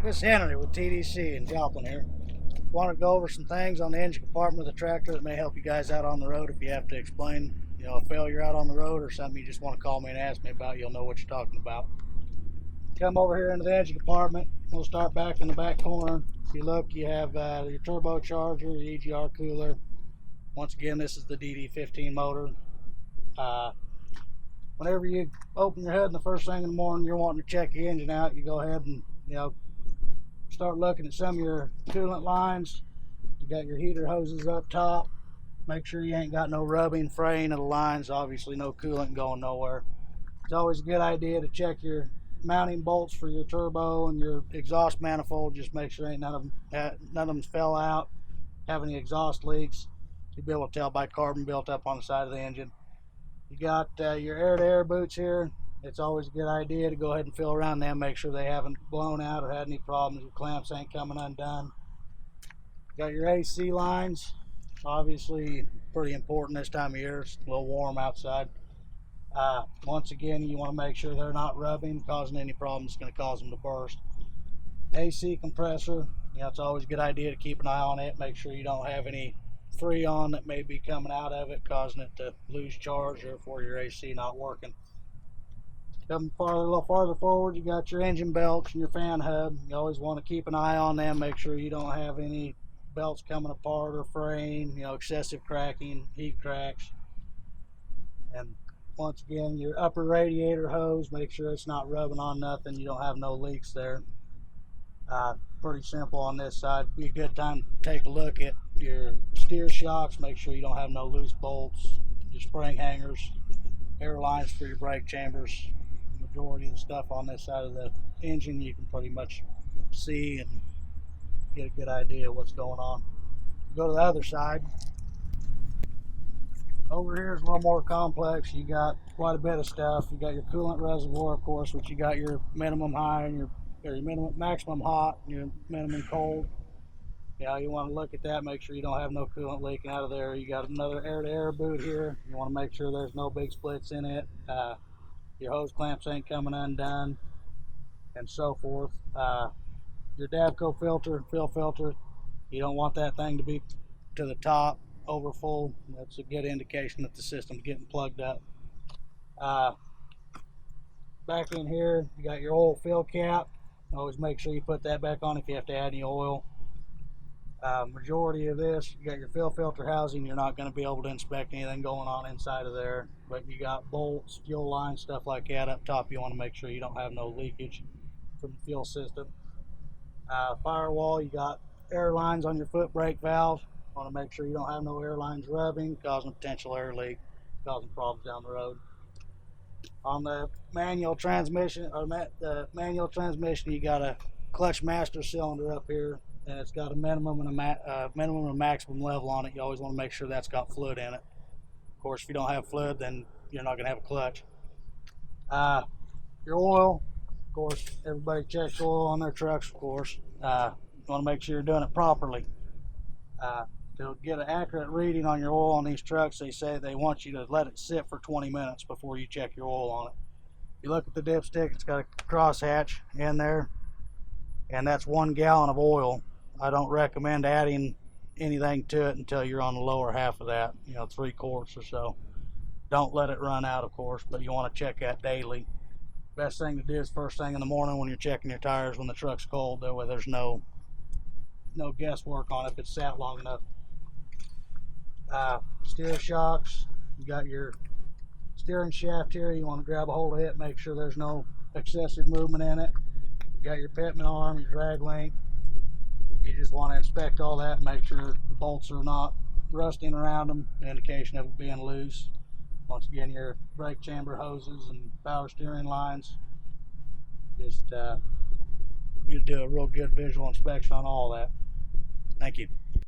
This is Henry with TDC in Joplin here. Want to go over some things on the engine compartment of the tractor that may help you guys out on the road if you have to explain, a failure out on the road or something you just want to call me and ask me about. You'll know what you're talking about. Come over here into the engine compartment. We'll start back in the back corner. If you look, you have your turbocharger, your EGR cooler. Once again, this is the DD15 motor. Whenever you open your hood in the first thing in the morning, you're wanting to check your engine out, you go ahead and start looking at some of your coolant lines. You got your heater hoses up top. Make sure you ain't got no rubbing, fraying of the lines. Obviously no coolant going nowhere. It's always a good idea to check your mounting bolts for your turbo and your exhaust manifold. Just make sure ain't none of them fell out, have any exhaust leaks. You'll be able to tell by carbon built up on the side of the engine. You got your air-to-air boots here. It's always a good idea to go ahead and feel around them, make sure they haven't blown out or had any problems. Your clamps ain't coming undone. Got your AC lines. Obviously pretty important this time of year. It's a little warm outside. Once again, you want to make sure they're not rubbing, causing any problems. It's going to cause them to burst. AC compressor. It's always a good idea to keep an eye on it. Make sure you don't have any freon that may be coming out of it, causing it to lose charge or for your AC not working. Coming a little farther forward, you got your engine belts and your fan hub. You always want to keep an eye on them. Make sure you don't have any belts coming apart or fraying, excessive cracking, heat cracks. And once again, your upper radiator hose, make sure it's not rubbing on nothing. You don't have no leaks there. Pretty simple on this side. Be a good time to take a look at your steer shocks. Make sure you don't have no loose bolts. Your spring hangers, air lines for your brake chambers. The majority of the stuff on this side of the engine you can pretty much see and get a good idea of what's going on. Go to the other side. Over here is a little more complex. You got quite a bit of stuff. You got your coolant reservoir, of course, which you got your minimum high and your maximum hot and your minimum cold. You want to look at that, make sure you don't have no coolant leaking out of there. You got another air-to-air boot here. You want to make sure there's no big splits in it. Your hose clamps ain't coming undone, and so forth. Your Davco filter, fill filter, you don't want that thing to be to the top, over full. That's a good indication that the system's getting plugged up. Back in here, you got your oil fill cap. Always make sure you put that back on if you have to add any oil. Majority of this, you got your fill filter housing. You're not going to be able to inspect anything going on inside of there, but you got bolts, fuel lines, stuff like that up top. You want to make sure you don't have no leakage from the fuel system. Firewall, you got air lines on your foot brake valve. You want to make sure you don't have no air lines rubbing, causing a potential air leak, causing problems down the road. On the manual transmission, you got a clutch master cylinder up here, and it's got a minimum and a maximum level on it. You always want to make sure that's got fluid in it. Of course, if you don't have fluid, then you're not going to have a clutch. Your oil, of course, everybody checks oil on their trucks, of course. You want to make sure you're doing it properly. To get an accurate reading on your oil on these trucks, they say they want you to let it sit for 20 minutes before you check your oil on it. You look at the dipstick, it's got a crosshatch in there, and that's 1 gallon of oil. I don't recommend adding anything to it until you're on the lower half of that, 3 quarts or so. Don't let it run out, of course, but you want to check that daily. Best thing to do is first thing in the morning when you're checking your tires when the truck's cold. That way there's no guesswork on it if it's sat long enough. Steer shocks, you got your steering shaft here. You want to grab a hold of it, make sure there's no excessive movement in it. You got your pitman arm, your drag link. You just want to inspect all that and make sure the bolts are not rusting around them, an indication of it being loose. Once again, your brake chamber hoses and power steering lines. Just you do a real good visual inspection on all that. Thank you.